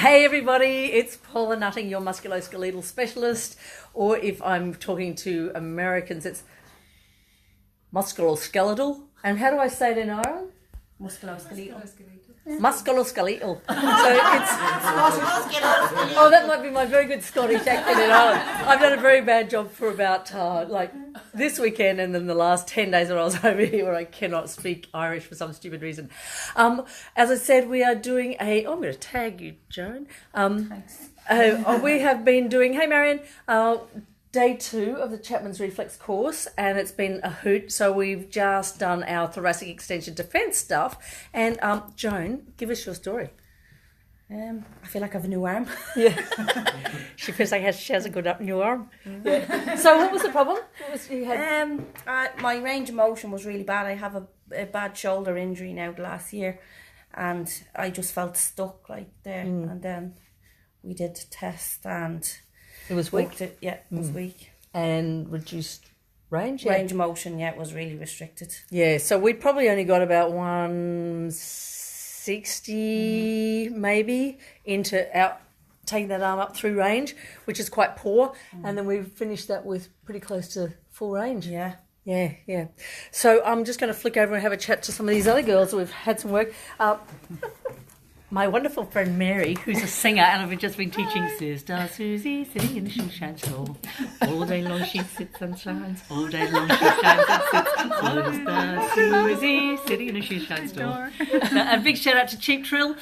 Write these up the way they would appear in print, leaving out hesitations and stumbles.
Hey everybody, it's Paula Nutting, your musculoskeletal specialist, or if I'm talking to Americans, it's musculoskeletal. And how do I say it in Ireland? Musculoskeletal. Musculoskeletal. So it's oh, that might be my very good Scottish accent in Ireland. I've done a very bad job for about like this weekend and then the last 10 days that I was over here where I cannot speak Irish for some stupid reason. As I said, we are doing a... Oh, I'm going to tag you, Joan. Thanks. We have been doing... Hey, Marion. Day 2 of the Chapman's Reflex course, and it's been a hoot. So we've just done our thoracic extension defense stuff. And Joan, give us your story. I feel like I have a new arm. Yeah. She feels like she has a good new arm. Yeah. So what was the problem? What was you had? My range of motion was really bad. I have a bad shoulder injury now the last year, and I just felt stuck like there. And then we did a test and It was weak. It was weak. And reduced range? Range of motion, it was really restricted. Yeah, so we probably only got about 160 maybe into taking that arm up through range, which is quite poor. And then we finished that with pretty close to full range. Yeah. Yeah. So I'm just going to flick over and have a chat to some of these other girls. We've had some work. My wonderful friend Mary, who's a singer, and I've just been teaching Sister Susie sitting in the sunshine store. All day long she sits and shines. All day long she shines and sits. Sister Susie sitting in the sunshine store. A big shout out to Cheap Trill.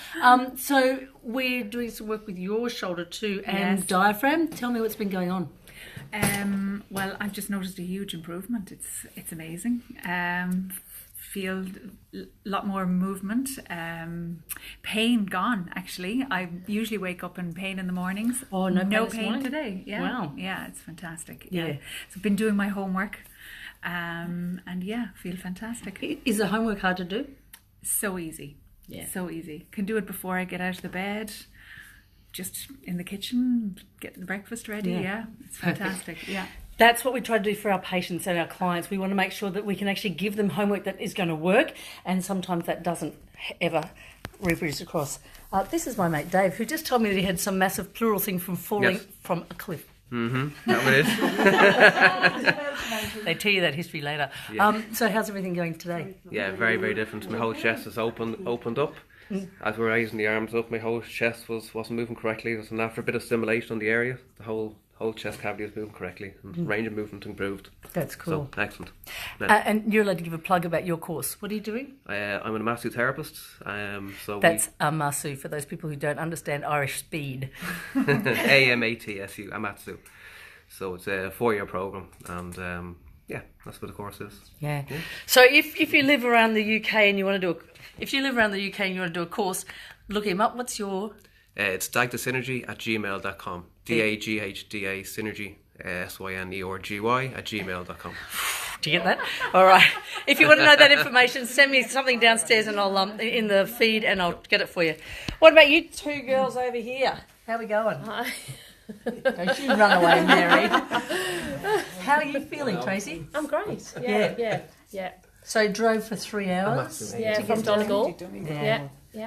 So we're doing some work with your shoulder too and diaphragm. Tell me what's been going on. Well, I've just noticed a huge improvement. It's amazing. Feel a lot more movement. Pain gone, actually. I usually wake up in pain in the mornings. Oh, no pain today. Yeah. Wow. Yeah, it's fantastic. Yeah. So I've been doing my homework, and feel fantastic. Is the homework hard to do? So easy. Yeah. So easy. Can do it before I get out of the bed. Just in the kitchen, get the breakfast ready. Yeah, it's fantastic. Perfect. Yeah. That's what we try to do for our patients and our clients. We want to make sure that we can actually give them homework that is going to work, and sometimes that doesn't ever reproduce across. This is my mate Dave, who just told me that he had some massive pleural thing from falling from a cliff. That one is. They tell you that history later. Yeah. So how's everything going today? Yeah, very, very different. My whole chest is opened up. As we were raising the arms up, my whole chest wasn't moving correctly. And after a bit of stimulation on the area, the whole chest cavity is moving correctly, and range of movement improved. That's cool. So, excellent. And you're allowed to give a plug about your course. What are you doing? I'm a massage therapist. That's a masu for those people who don't understand Irish speed. AMATSU, Amatsu. So it's a 4-year program, and that's what the course is. Yeah. So if you live around the UK and you want to do a course, look him up. What's your? It's 𝙍𝙪𝙗@gmail.com. DAGHDA synergy SYNEORGY @gmail.com. Do you get that? All right. If you want to know that information, send me something downstairs and I'll in the feed and I'll get it for you. What about you two girls over here? How are we going? Hi. Don't you run away, Mary. How are you feeling, Tracy? I'm great. Yeah. So drove for 3 hours? Yeah, from Donegal. Yeah.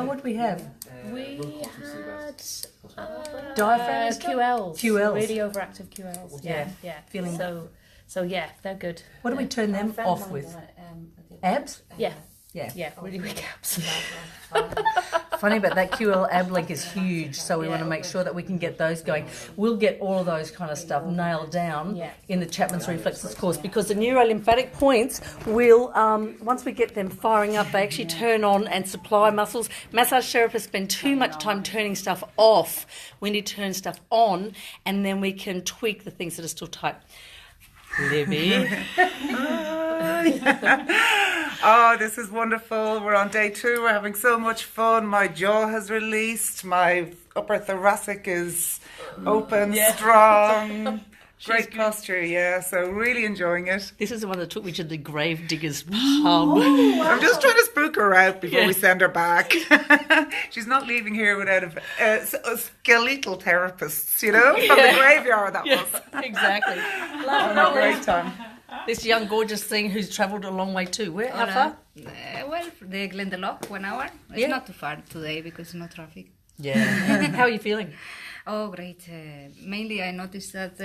What did we have? We had diaphragm QLs. Really overactive QLs. Yeah. Feeling so yeah, they're good. What do we turn them off with? Abs? Yeah, really weak abs. Funny about that, QL ab link is huge, so we want to make sure that we can get those going. We'll get all of those kind of stuff nailed down in the Chapman's Reflexes course, because the neurolymphatic points will, once we get them firing up, they actually turn on and supply muscles. Massage therapists spend too much time turning stuff off. We need to turn stuff on, and then we can tweak the things that are still tight. Libby. Oh, this is wonderful. We're on day 2. We're having so much fun. My jaw has released. My upper thoracic is open, strong. Great posture, so really enjoying it. This is the one that took me to the grave diggers pub. I'm just trying to spook her out before we send her back. She's not leaving here without a skeletal therapist, from the graveyard that was. Exactly. Having a great time. This young, gorgeous thing who's travelled a long way too. Where? How far? Well, the Glendalough, 1 hour. It's Yeah. not too far today because no traffic. Yeah. How are you feeling? Oh, great. Mainly, I noticed that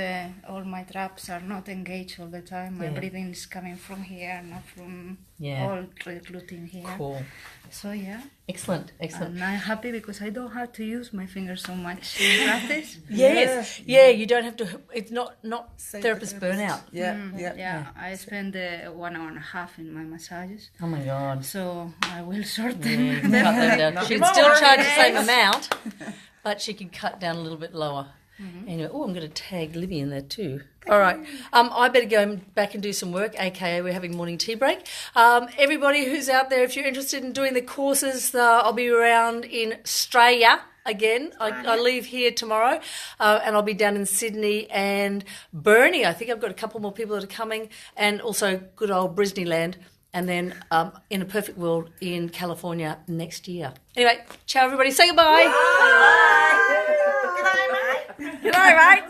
all my traps are not engaged all the time. My Yeah. breathing is coming from here, not from Yeah. all gluten here. Cool. So, yeah. Excellent. Excellent. And I'm happy because I don't have to use my fingers so much in practice. Yes. Yeah. You don't have to. It's not therapist burnout. Yeah, Yeah, I spend 1 hour and a half in my massages. Oh my God. So I will sort Yeah, you them. can cut them down. She'd still charge the same amount, but she can cut down a little bit lower. Anyway, I'm going to tag Libby in there too. All right. I better go back and do some work, aka we're having morning tea break. Everybody who's out there, if you're interested in doing the courses, I'll be around in Australia again. I leave here tomorrow, and I'll be down in Sydney and Burnie. I think I've got a couple more people that are coming, and also good old Brisneyland. And then in a perfect world in California next year. Anyway, ciao everybody. Say goodbye. Bye. Good night, mate. Good night, mate.